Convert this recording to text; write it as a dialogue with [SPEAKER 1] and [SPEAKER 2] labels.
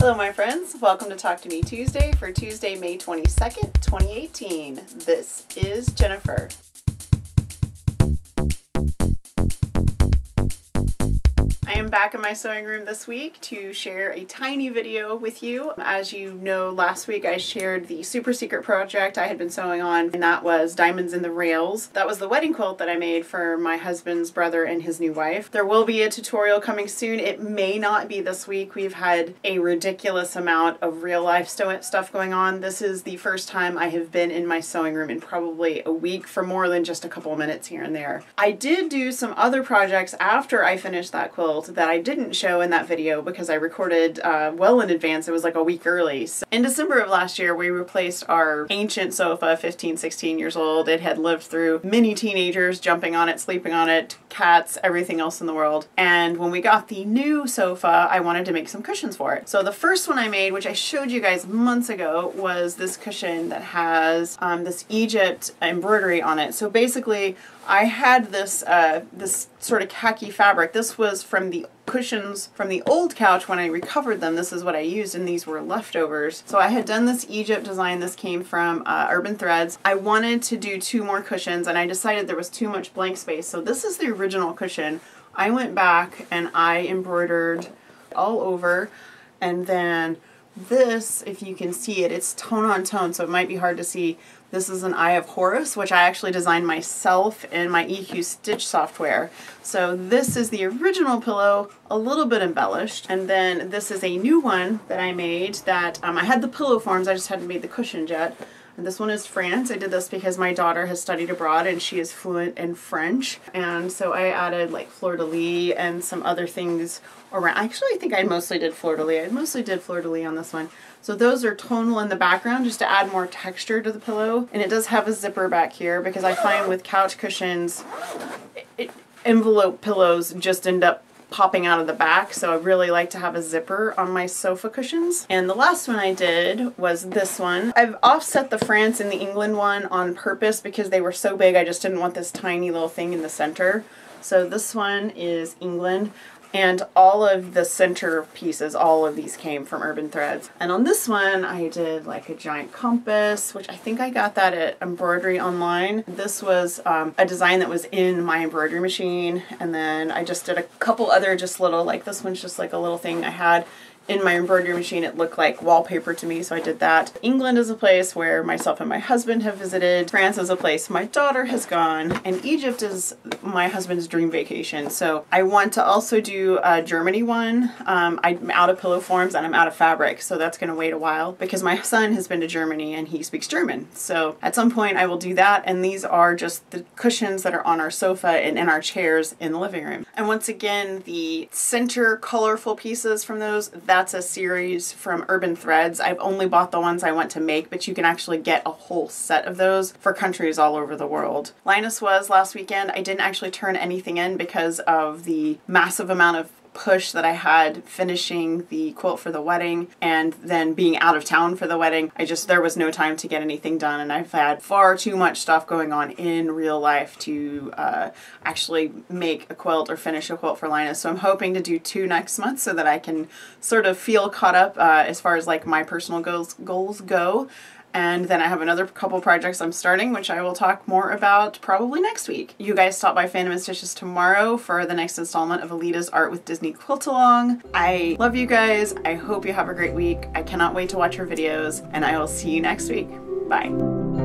[SPEAKER 1] Hello my friends, welcome to Talk to Me Tuesday for Tuesday, May 22nd, 2018. This is Jennifer. I am back in my sewing room this week to share a tiny video with you. As you know, last week I shared the super secret project I had been sewing on, and that was Diamonds in the Rails. That was the wedding quilt that I made for my husband's brother and his new wife. There will be a tutorial coming soon. It may not be this week. We've had a ridiculous amount of real life stuff going on. This is the first time I have been in my sewing room in probably a week for more than just a couple of minutes here and there. I did do some other projects after I finished that quilt that I didn't show in that video because I recorded well in advance. It was like a week early. So in December of last year, we replaced our ancient sofa, 15, 16 years old. It had lived through many teenagers jumping on it, sleeping on it, cats, everything else in the world. And when we got the new sofa, I wanted to make some cushions for it. So the first one I made, which I showed you guys months ago, was this cushion that has this Egypt embroidery on it. So basically, I had this this sort of khaki fabric. This was from the cushions from the old couch when I recovered them. This is what I used, and these were leftovers. So I had done this Egypt design. This came from Urban Threads. I wanted to do 2 more cushions, and I decided there was too much blank space. So this is the original cushion. I went back and I embroidered all over, and then this, if you can see it, it's tone on tone, so it might be hard to see. This is an Eye of Horus, which I actually designed myself in my EQ Stitch software. So this is the original pillow, a little bit embellished, and then this is a new one that I made that I had the pillow forms, I just hadn't made the cushions yet. And this one is France. I did this because my daughter has studied abroad and she is fluent in French. And so I added like fleur-de-lis and some other things around. Actually, I think I mostly did fleur-de-lis. I mostly did fleur-de-lis on this one. So those are tonal in the background just to add more texture to the pillow. And it does have a zipper back here because I find with couch cushions, envelope pillows just end up popping out of the back, so I really like to have a zipper on my sofa cushions. And the last one I did was this one. I've offset the France and the England one on purpose because they were so big. I just didn't want this tiny little thing in the center. So this one is England, and all of the center pieces, all of these came from Urban Threads. And on this one, I did like a giant compass, which I think I got that at Embroidery Online. This was a design that was in my embroidery machine. And then I just did a couple other just little, like this one's just like a little thing I had in my embroidery machine. It looked like wallpaper to me, so I did that. England is a place where myself and my husband have visited. France is a place my daughter has gone. And Egypt is my husband's dream vacation. So I want to also do a Germany one. I'm out of pillow forms and I'm out of fabric, so that's going to wait a while because my son has been to Germany and he speaks German. So at some point I will do that, and these are just the cushions that are on our sofa and in our chairs in the living room. And once again, the center colorful pieces from those, that's a series from Urban Threads. I've only bought the ones I want to make, but you can actually get a whole set of those for countries all over the world. Linus was last weekend. I didn't actually turn anything in because of the massive amount of push that I had finishing the quilt for the wedding and then being out of town for the wedding. There was no time to get anything done, and I've had far too much stuff going on in real life to actually make a quilt or finish a quilt for Linus. So I'm hoping to do 2 next month so that I can sort of feel caught up as far as like my personal goals go. And then I have another couple projects I'm starting, which I will talk more about probably next week. You guys stop by Phantom and Stitches tomorrow for the next installment of Alita's Art with Disney Quilt Along. I love you guys. I hope you have a great week. I cannot wait to watch your videos, and I will see you next week. Bye.